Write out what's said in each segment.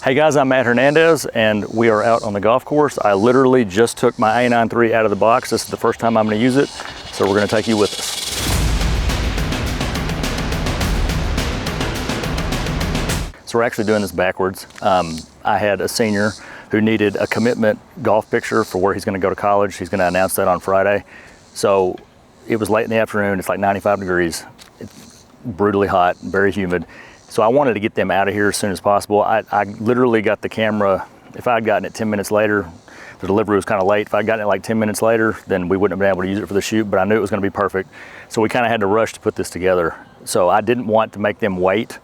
Hey guys, I'm Matt Hernandez and we are out on the golf course. I literally just took my A9III out of the box. This is the first time I'm going to use it, so we're going to take you with us. So we're actually doing this backwards. I had a senior who needed a commitment golf picture for where he's going to go to college. He's going to announce that on Friday. So it was late in the afternoon. It's like 95 degrees. It's brutally hot, very humid. So I wanted to get them out of here as soon as possible. I literally got the camera. If I had gotten it 10 minutes later, the delivery was kind of late. If I'd gotten it like 10 minutes later, then we wouldn't have been able to use it for the shoot, but I knew it was going to be perfect. So we kind of had to rush to put this together. So I didn't want to make them wait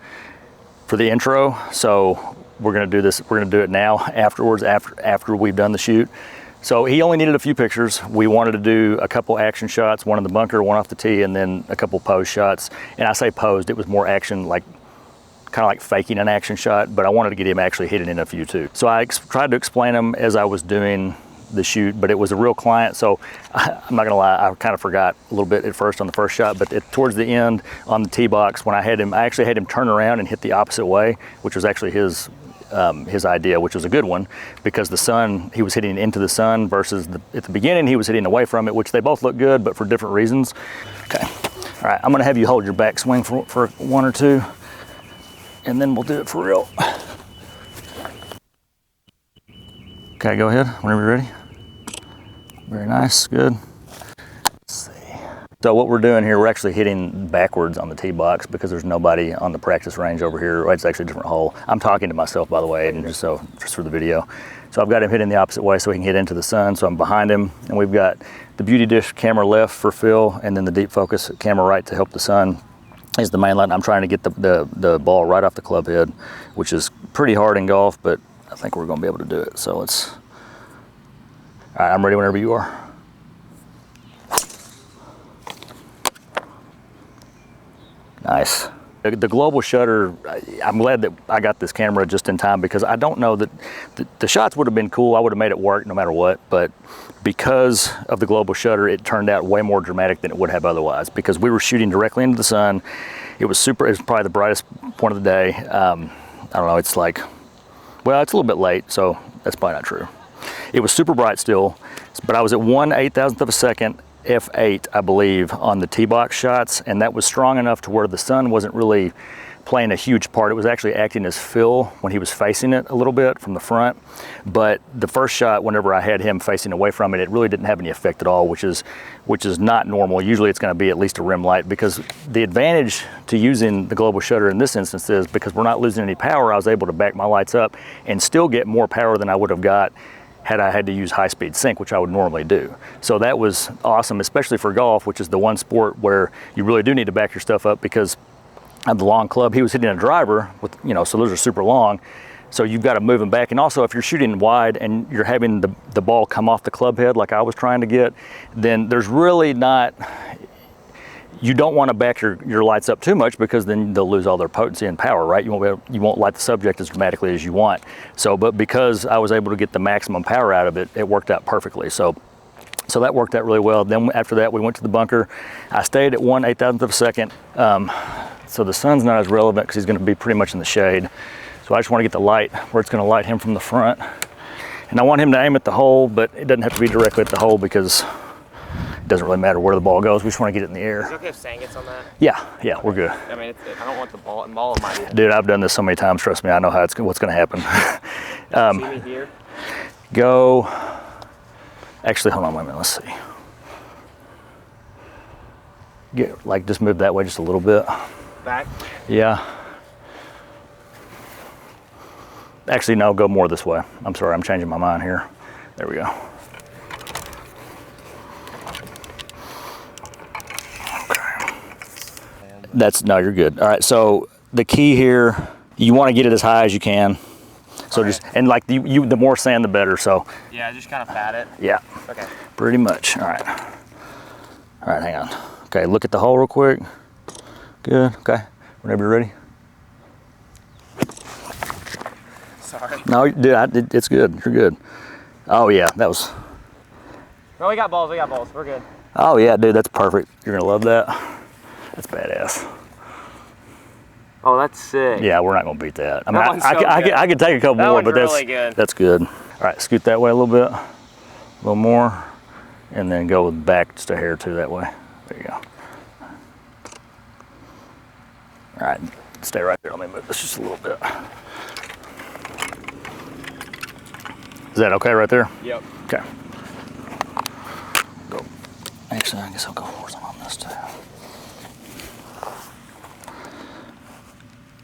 for the intro. So we're going to do this. We're going to do it now afterwards, after we've done the shoot. So he only needed a few pictures. We wanted to do a couple action shots, one in the bunker, one off the tee, and then a couple pose shots. And I say posed, it was more action, like kind of like faking an action shot, but I wanted to get him actually hitting in a few too. So I tried to explain them as I was doing the shoot, but it was a real client, so I'm not gonna lie, I kind of forgot a little bit at first on the first shot, but towards the end on the tee box, when I actually had him turn around and hit the opposite way, which was actually his idea, which was a good one, because the sun, he was hitting into the sun versus at the beginning he was hitting away from it, which they both look good, but for different reasons. Okay, all right, I'm gonna have you hold your backswing for one or two, and then we'll do it for real. Okay, go ahead, whenever you're ready. Very nice, good. Let's see. So what we're doing here, we're actually hitting backwards on the tee box because there's nobody on the practice range over here. It's actually a different hole. I'm talking to myself, by the way, and just for the video. So I've got him hitting the opposite way so he can hit into the sun. So I'm behind him, and we've got the beauty dish camera left for Phil, and then the deep focus camera right to help the sun. Is the main line. I'm trying to get the ball right off the club head, which is pretty hard in golf, but I think we're gonna be able to do it. So all right, I'm ready whenever you are. Nice. The global shutter, I'm glad that I got this camera just in time, because I don't know that the shots would have been cool. I would have made it work no matter what, but because of the global shutter, it turned out way more dramatic than it would have otherwise, because we were shooting directly into the sun. It was probably the brightest point of the day. I don't know, it's like, well, it's a little bit late, so that's probably not true. It was super bright still, but I was at 1/8,000th of a second, f8, I believe, on the tee box shots, and that was strong enough to where the sun wasn't really playing a huge part. It was actually acting as fill when he was facing it a little bit from the front. But the first shot, whenever I had him facing away from it, it really didn't have any effect at all, which is not normal. Usually it's going to be at least a rim light, because the advantage to using the global shutter in this instance is because we're not losing any power, I was able to back my lights up and still get more power than I would have got had I had to use high-speed sync, which I would normally do. So that was awesome, especially for golf, which is the one sport where you really do need to back your stuff up because of the long club. He was hitting a driver with, so those are super long. So you've got to move them back. And also if you're shooting wide and you're having the ball come off the club head like I was trying to get, then there's really not, you don't want to back your lights up too much, because then they'll lose all their potency and power, right? You won't light the subject as dramatically as you want. So, but because I was able to get the maximum power out of it, it worked out perfectly. So that worked out really well. Then after that, we went to the bunker. I stayed at 1/8,000th of a second. So the sun's not as relevant because he's going to be pretty much in the shade. So I just want to get the light where it's going to light him from the front. And I want him to aim at the hole, but it doesn't have to be directly at the hole because it doesn't really matter where the ball goes. We just want to get it in the air. Is it okay if sand gets on that? Yeah, we're good. I mean, I don't want the ball in my head. Dude, I've done this so many times. Trust me, I know what's going to happen. See me here? Go. Actually, hold on, wait a minute. Let's see. Just move that way just a little bit. Back? Yeah. Actually, no, go more this way. I'm sorry, I'm changing my mind here. There we go. No, you're good. All right, so the key here, you want to get it as high as you can. So okay. The more sand, the better, so. Yeah, just kind of pat it? Yeah. Okay. Pretty much, all right. All right, hang on. Okay, look at the hole real quick. Good, okay. Whenever you're ready. Sorry. No, dude, it's good, you're good. Oh yeah, that was. No, we got balls, we're good. Oh yeah, dude, that's perfect. You're gonna love that. That's badass. Oh, that's sick. Yeah, we're not gonna beat that. I mean, That one's so good. I could take a couple That more, one's but really good. that's good. All right, scoot that way a little bit, a little more, and then go back just a hair too that way. There you go. All right, stay right there. Let me move this just a little bit. Is that okay right there? Yep. Okay. Go. Actually, I guess I'll go horizontal on this too.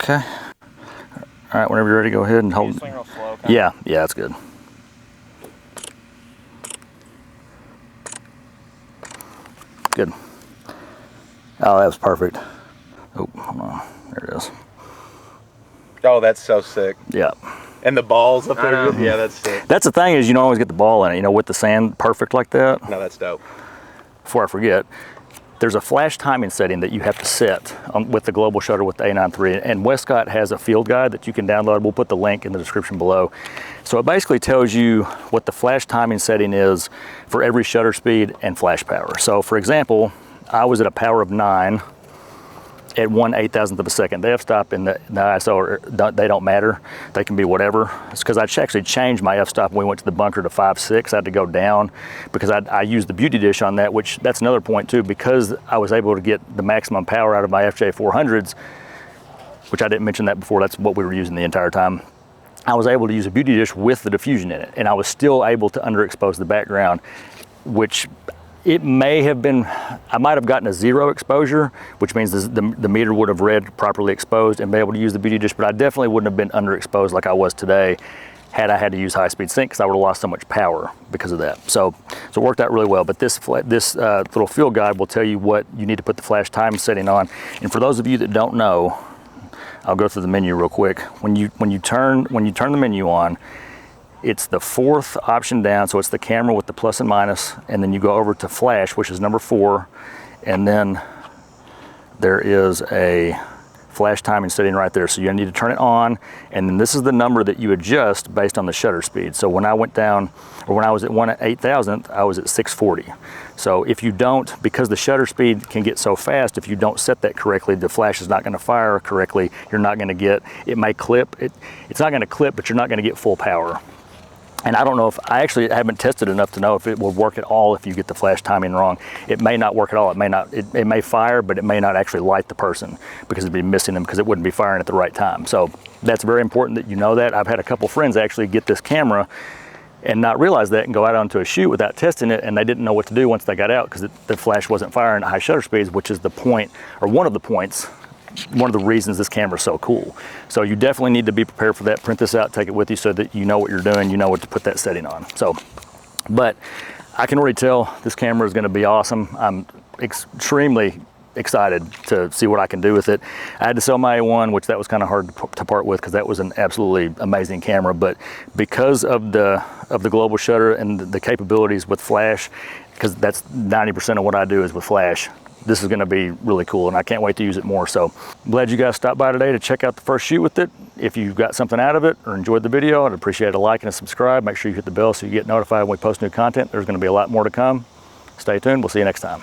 Okay. All right, whenever you're ready, go ahead and hold. Swing real slow. Okay? Yeah, that's good. Good. Oh, that was perfect. Oh, hold on. There it is. Oh, that's so sick. Yeah. And the balls up there. know. Yeah, that's sick. That's the thing is you don't always get the ball in it, you know, with the sand perfect like that. No, that's dope. Before I forget, there's a flash timing setting that you have to set with the global shutter with the A9III, and Westcott has a field guide that you can download. We'll put the link in the description below. So it basically tells you what the flash timing setting is for every shutter speed and flash power. So for example, I was at a power of 9 at 1/8,000th of a second. The f-stop and the ISO, they don't matter. They can be whatever. It's because I actually changed my f-stop when we went to the bunker to 5.6. I had to go down because I used the beauty dish on that, which that's another point too, because I was able to get the maximum power out of my FJ400s, which I didn't mention that before, that's what we were using the entire time. I was able to use a beauty dish with the diffusion in it, and I was still able to underexpose the background, which it may have been, I might have gotten a 0 exposure, which means the meter would have read properly exposed and be able to use the beauty dish, but I definitely wouldn't have been underexposed like I was today had I had to use high-speed sync, because I would have lost so much power because of that. So it worked out really well, but this little field guide will tell you what you need to put the flash time setting on. And for those of you that don't know, I'll go through the menu real quick. When you turn the menu on, it's the 4th option down, so it's the camera with the plus and minus, and then you go over to flash, which is number 4, and then there is a flash timing setting right there. So you need to turn it on, and then this is the number that you adjust based on the shutter speed. So when I went down, or when I was at 1/8,000th, I was at 640. So if you don't, because the shutter speed can get so fast, if you don't set that correctly, the flash is not going to fire correctly. You're not going to get, it may clip, it's not going to clip, but you're not going to get full power. And I don't know if, I actually haven't tested enough to know if it will work at all if you get the flash timing wrong. It may not work at all. It may not, it may fire, but it may not actually light the person because it'd be missing them because it wouldn't be firing at the right time. So that's very important that you know that. I've had a couple friends actually get this camera and not realize that and go out onto a shoot without testing it, and they didn't know what to do once they got out because the flash wasn't firing at high shutter speeds, which is the point, or one of the points, one of the reasons this camera is so cool. So you definitely need to be prepared for that. Print this out, take it with you so that you know what you're doing, you know what to put that setting on. So, but I can already tell this camera is going to be awesome. I'm extremely excited to see what I can do with it. I had to sell my A1, which that was kind of hard to part with because that was an absolutely amazing camera, but because of the global shutter and the capabilities with flash, because that's 90% of what I do is with flash, this is going to be really cool, and I can't wait to use it more. So I'm glad you guys stopped by today to check out the first shoot with it. If you got something out of it or enjoyed the video, I'd appreciate a like and a subscribe. Make sure you hit the bell so you get notified when we post new content. There's going to be a lot more to come. Stay tuned. We'll see you next time.